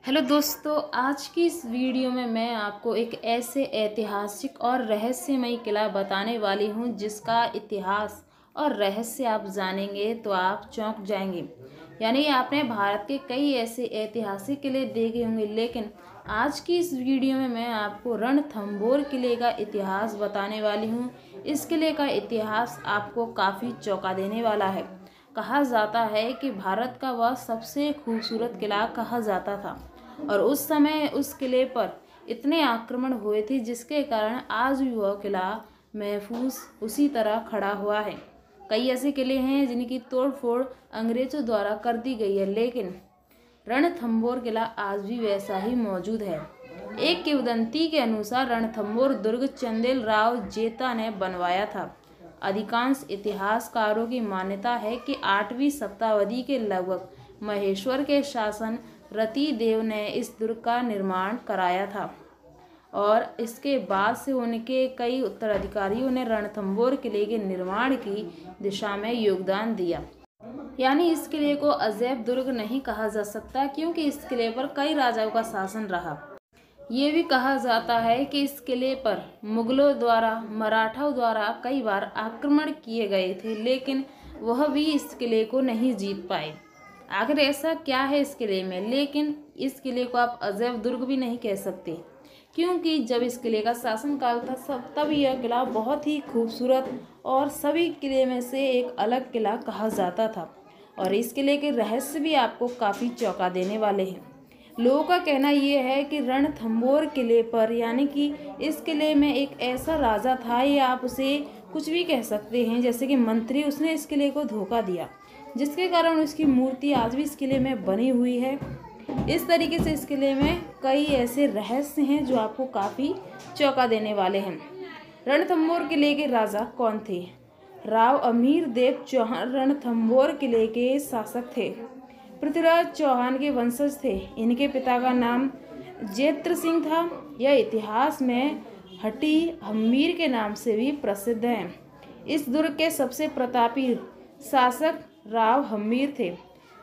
Hello दोस्तों, आज की इस वीडियो में मैं आपको एक ऐसे ऐतिहासिक और रहस्यमयी किला बताने वाली हूं जिसका इतिहास और रहस्य आप जानेंगे तो आप चौंक जाएंगे। यानी आपने भारत के कई ऐसे ऐतिहासिक किले देखे होंगे, लेकिन आज की इस वीडियो में मैं आपको रणथंभौर किले का इतिहास बताने वाली हूं। इस किले का इतिहास आपको काफ़ी चौंका देने वाला है। कहा जाता है कि भारत का वह सबसे खूबसूरत किला कहा जाता था और उस समय उस किले पर इतने आक्रमण हुए थे जिसके कारण आज भी वह किला महफूज उसी तरह खड़ा हुआ है। कई ऐसे किले हैं जिनकी तोड़फोड़ अंग्रेजों द्वारा कर दी गई है, लेकिन रणथंभौर किला आज भी वैसा ही मौजूद है। एक किंवदंती के अनुसार रणथंभौर दुर्ग चंदेल राव जेता ने बनवाया था। अधिकांश इतिहासकारों की मान्यता है कि 8वीं शताब्दी के लगभग महेश्वर के शासन रतिदेव ने इस दुर्ग का निर्माण कराया था और इसके बाद से उनके कई उत्तराधिकारियों ने रणथंभौर किले के निर्माण की दिशा में योगदान दिया। यानी इस किले को अजैब दुर्ग नहीं कहा जा सकता, क्योंकि इस किले पर कई राजाओं का शासन रहा। ये भी कहा जाता है कि इस किले पर मुगलों द्वारा मराठाओं द्वारा कई बार आक्रमण किए गए थे, लेकिन वह भी इस किले को नहीं जीत पाए। आखिर ऐसा क्या है इस किले में? लेकिन इस किले को आप अजैब दुर्ग भी नहीं कह सकते, क्योंकि जब इस किले का शासनकाल था तब यह किला बहुत ही खूबसूरत और सभी किले में से एक अलग किला कहा जाता था। और इस किले के रहस्य भी आपको काफ़ी चौंका देने वाले हैं। लोगों का कहना यह है कि रणथंभौर किले पर, यानी कि इस किले में एक ऐसा राजा था, या आप उसे कुछ भी कह सकते हैं, जैसे कि मंत्री, उसने इस किले को धोखा दिया, जिसके कारण उसकी मूर्ति आज भी इस किले में बनी हुई है। इस तरीके से इस किले में कई ऐसे रहस्य हैं जो आपको काफ़ी चौंका देने वाले हैं। रणथंभौर किले के राजा कौन थे? राव अमीर देव चौहान रणथंभौर किले के शासक थे। पृथ्वीराज चौहान के वंशज थे। इनके पिता का नाम जेत्र सिंह था। यह इतिहास में हट्टी हम्मीर के नाम से भी प्रसिद्ध है। इस दुर्ग के सबसे प्रतापी शासक राव हम्मीर थे।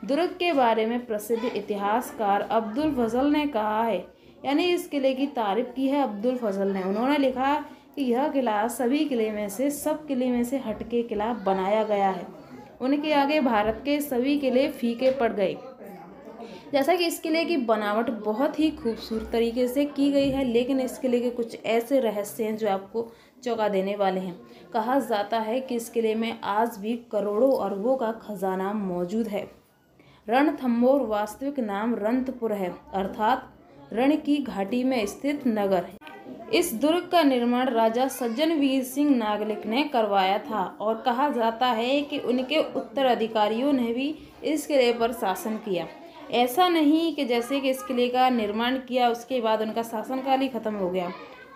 दुर्ग के बारे में प्रसिद्ध इतिहासकार अब्दुल फजल ने कहा है, यानी इस किले की तारीफ की है अब्दुल फजल ने। उन्होंने लिखा कि यह किला सभी किले में से, सब किले में से हटके किला बनाया गया है। उनके आगे भारत के सभी किले फीके पड़ गए। जैसा कि इस किले की बनावट बहुत ही खूबसूरत तरीके से की गई है, लेकिन इस किले के कुछ ऐसे रहस्य हैं जो आपको चौंका देने वाले हैं। कहा जाता है कि इस किले में आज भी करोड़ों अरबों का खजाना मौजूद है। रणथंभौर वास्तविक नाम रंतपुर है, अर्थात रण की घाटी में स्थित नगर है। इस दुर्ग का निर्माण राजा सज्जनवीर सिंह नागलिक ने करवाया था और कहा जाता है कि उनके उत्तराधिकारियों ने भी इस किले पर शासन किया। ऐसा नहीं कि जैसे कि इस किले का निर्माण किया उसके बाद उनका शासनकाल ही खत्म हो गया।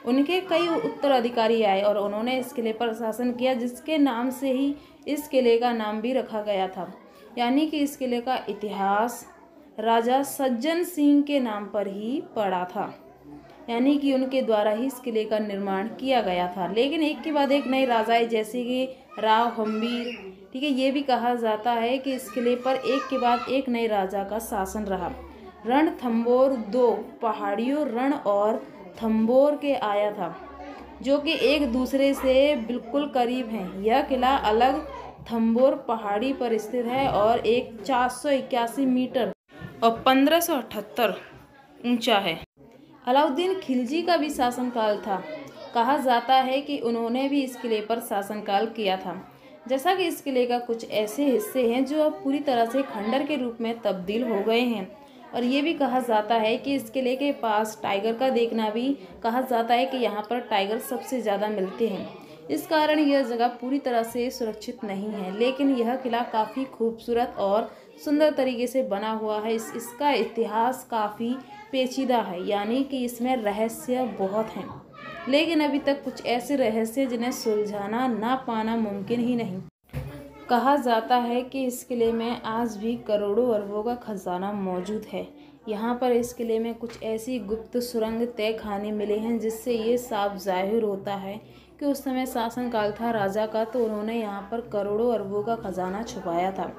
उनके कई उत्तराधिकारी आए और उन्होंने इस किले पर शासन किया, जिसके नाम से ही इस किले का नाम भी रखा गया था। यानी कि इस किले का इतिहास राजा सज्जन सिंह के नाम पर ही पड़ा था, यानी कि उनके द्वारा ही इस किले का निर्माण किया गया था। लेकिन एक के बाद एक नए राजा आए, जैसे कि राव हम्मीर, ठीक है। ये भी कहा जाता है कि इस किले पर एक के बाद एक नए राजा का शासन रहा। रणथंभौर दो पहाड़ियों रण और थंभौर के आया था, जो कि एक दूसरे से बिल्कुल करीब हैं। यह किला अलग थंभौर पहाड़ी पर स्थित है और एक 481 मीटर और 1578 ऊंचा है। अलाउद्दीन खिलजी का भी शासनकाल था। कहा जाता है कि उन्होंने भी इस किले पर शासनकाल किया था। जैसा कि इस किले का कुछ ऐसे हिस्से हैं जो अब पूरी तरह से खंडर के रूप में तब्दील हो गए हैं। और ये भी कहा जाता है कि इस किले के पास टाइगर का देखना भी कहा जाता है कि यहाँ पर टाइगर सबसे ज़्यादा मिलते हैं। इस कारण यह जगह पूरी तरह से सुरक्षित नहीं है, लेकिन यह किला काफ़ी खूबसूरत और सुंदर तरीके से बना हुआ है। इसका इतिहास काफ़ी पेचीदा है, यानी कि इसमें रहस्य बहुत हैं, लेकिन अभी तक कुछ ऐसे रहस्य जिन्हें सुलझाना ना पाना मुमकिन ही नहीं। कहा जाता है कि इस किले में आज भी करोड़ों अरबों का खजाना मौजूद है। यहाँ पर इस किले में कुछ ऐसी गुप्त सुरंग तहखाने मिले हैं जिससे ये साफ जाहिर होता है कि उस समय शासनकाल था राजा का, तो उन्होंने यहाँ पर करोड़ों अरबों का खजाना छुपाया था।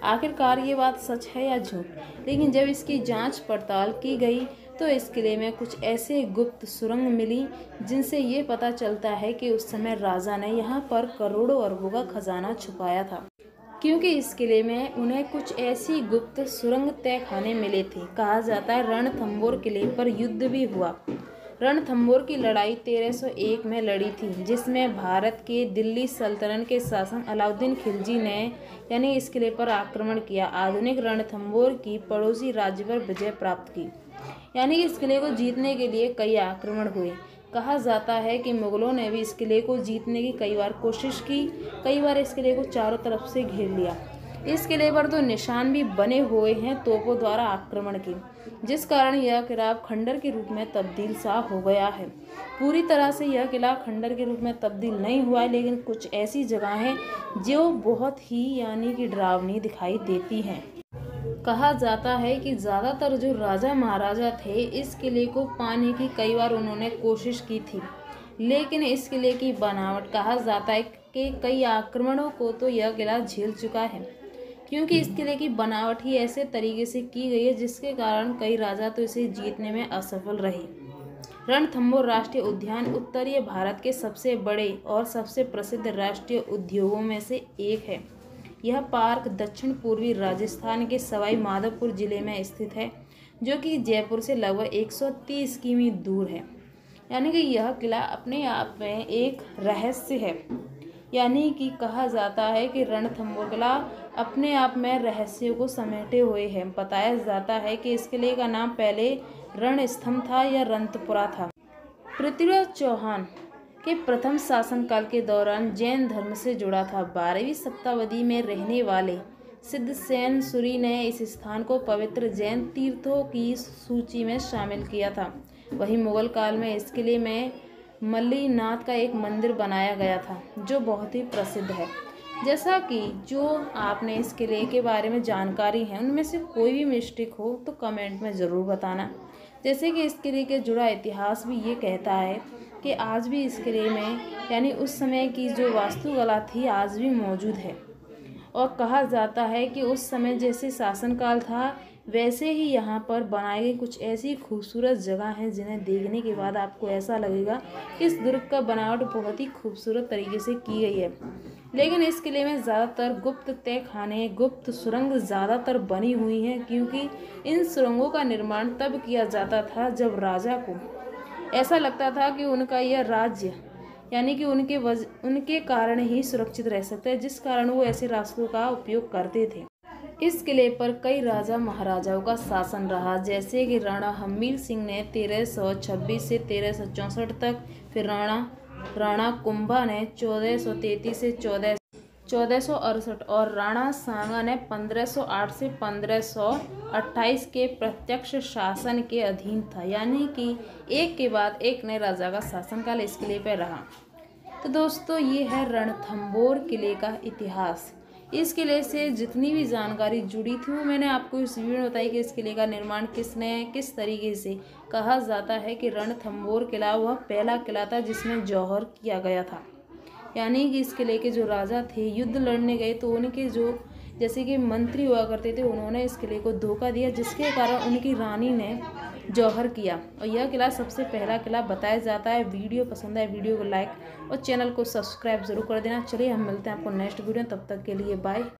आखिरकार ये बात सच है या झूठ? लेकिन जब इसकी जांच पड़ताल की गई तो इस किले में कुछ ऐसे गुप्त सुरंग मिली जिनसे ये पता चलता है कि उस समय राजा ने यहाँ पर करोड़ों अरबों का खजाना छुपाया था, क्योंकि इस किले में उन्हें कुछ ऐसी गुप्त सुरंग तहखाने मिले थे। कहा जाता है रणथंबोर किले पर युद्ध भी हुआ। रणथंबोर की लड़ाई 1301 में लड़ी थी, जिसमें भारत के दिल्ली सल्तनत के शासक अलाउद्दीन खिलजी ने यानी इस किले पर आक्रमण किया, आधुनिक रणथंबोर की पड़ोसी राज्य पर विजय प्राप्त की। यानी इस किले को जीतने के लिए कई आक्रमण हुए। कहा जाता है कि मुगलों ने भी इस किले को जीतने की कई बार कोशिश की, कई बार इस किले को चारों तरफ से घेर लिया। इस किले पर तो निशान भी बने हुए हैं तोपों द्वारा आक्रमण के, जिस कारण यह किला खंडर के रूप में तब्दील सा हो गया है। पूरी तरह से यह किला खंडर के रूप में तब्दील नहीं हुआ है, लेकिन कुछ ऐसी जगह हैं जो बहुत ही यानी कि डरावनी दिखाई देती हैं। कहा जाता है कि ज़्यादातर जो राजा महाराजा थे इस किले को पाने की कई बार उन्होंने कोशिश की थी, लेकिन इस किले की बनावट कहा जाता है कि कई आक्रमणों को तो यह किला झेल चुका है, क्योंकि इस किले की बनावट ही ऐसे तरीके से की गई है जिसके कारण कई राजा तो इसे जीतने में असफल रहे। रणथंबोर राष्ट्रीय उद्यान उत्तरीय भारत के सबसे बड़े और सबसे प्रसिद्ध राष्ट्रीय उद्यानों में से एक है। यह पार्क दक्षिण पूर्वी राजस्थान के सवाई माधोपुर जिले में स्थित है, जो कि जयपुर से लगभग 130 किमी दूर है। यानी कि यह किला अपने आप में एक रहस्य है। यानी कि कहा जाता है कि रणथंबोर किला अपने आप में रहस्यों को समेटे हुए है। बताया जाता है कि इस किले का नाम पहले रणस्तंभ था या रंतपुरा था। पृथ्वीराज चौहान के प्रथम शासनकाल के दौरान जैन धर्म से जुड़ा था। 12वीं शताब्दी में रहने वाले सिद्धसेन सूरी ने इस स्थान को पवित्र जैन तीर्थों की सूची में शामिल किया था। वहीं मुगल काल में इस किले में मल्लीनाथ का एक मंदिर बनाया गया था, जो बहुत ही प्रसिद्ध है। जैसा कि जो आपने इस किले के बारे में जानकारी है उनमें से कोई भी मिस्टेक हो तो कमेंट में ज़रूर बताना। जैसे कि इस किले के जुड़ा इतिहास भी ये कहता है कि आज भी इस किले में यानी उस समय की जो वास्तुकला थी आज भी मौजूद है, और कहा जाता है कि उस समय जैसे शासनकाल था वैसे ही यहाँ पर बनाई गई कुछ ऐसी खूबसूरत जगह हैं जिन्हें देखने के बाद आपको ऐसा लगेगा कि इस दुर्ग का बनावट बहुत ही खूबसूरत तरीके से की गई है। लेकिन इस किले में ज़्यादातर गुप्त तहखाने, गुप्त सुरंग ज़्यादातर बनी हुई हैं, क्योंकि इन सुरंगों का निर्माण तब किया जाता था जब राजा को ऐसा लगता था कि उनका यह राज्य यानी कि उनके कारण ही सुरक्षित रह सकता है, जिस कारण वो ऐसे रास्तों का उपयोग करते थे। इस किले पर कई राजा महाराजाओं का शासन रहा, जैसे कि राणा हम्मीर सिंह ने 1326 से 1364 तक, फिर राणा कुंभा ने 1433 से 1468 और राणा सांगा ने 1508 से 1528 के प्रत्यक्ष शासन के अधीन था। यानी कि एक के बाद एक नए राजा का शासनकाल इस किले पर रहा। तो दोस्तों ये है रणथंबोर किले का इतिहास। इस किले से जितनी भी जानकारी जुड़ी थी वो मैंने आपको इस वीडियो में बताई कि इस किले का निर्माण किसने किस तरीके से। कहा जाता है कि रणथंबोर किला वह पहला किला था जिसमें जौहर किया गया था। यानी कि इस किले के जो राजा थे युद्ध लड़ने गए तो उनके जो जैसे कि मंत्री हुआ करते थे उन्होंने इस किले को धोखा दिया, जिसके कारण उनकी रानी ने जौहर किया, और यह किला सबसे पहला किला बताया जाता है। वीडियो पसंद आए वीडियो को लाइक और चैनल को सब्सक्राइब जरूर कर देना। चलिए हम मिलते हैं आपको नेक्स्ट वीडियो, तब तक के लिए बाय।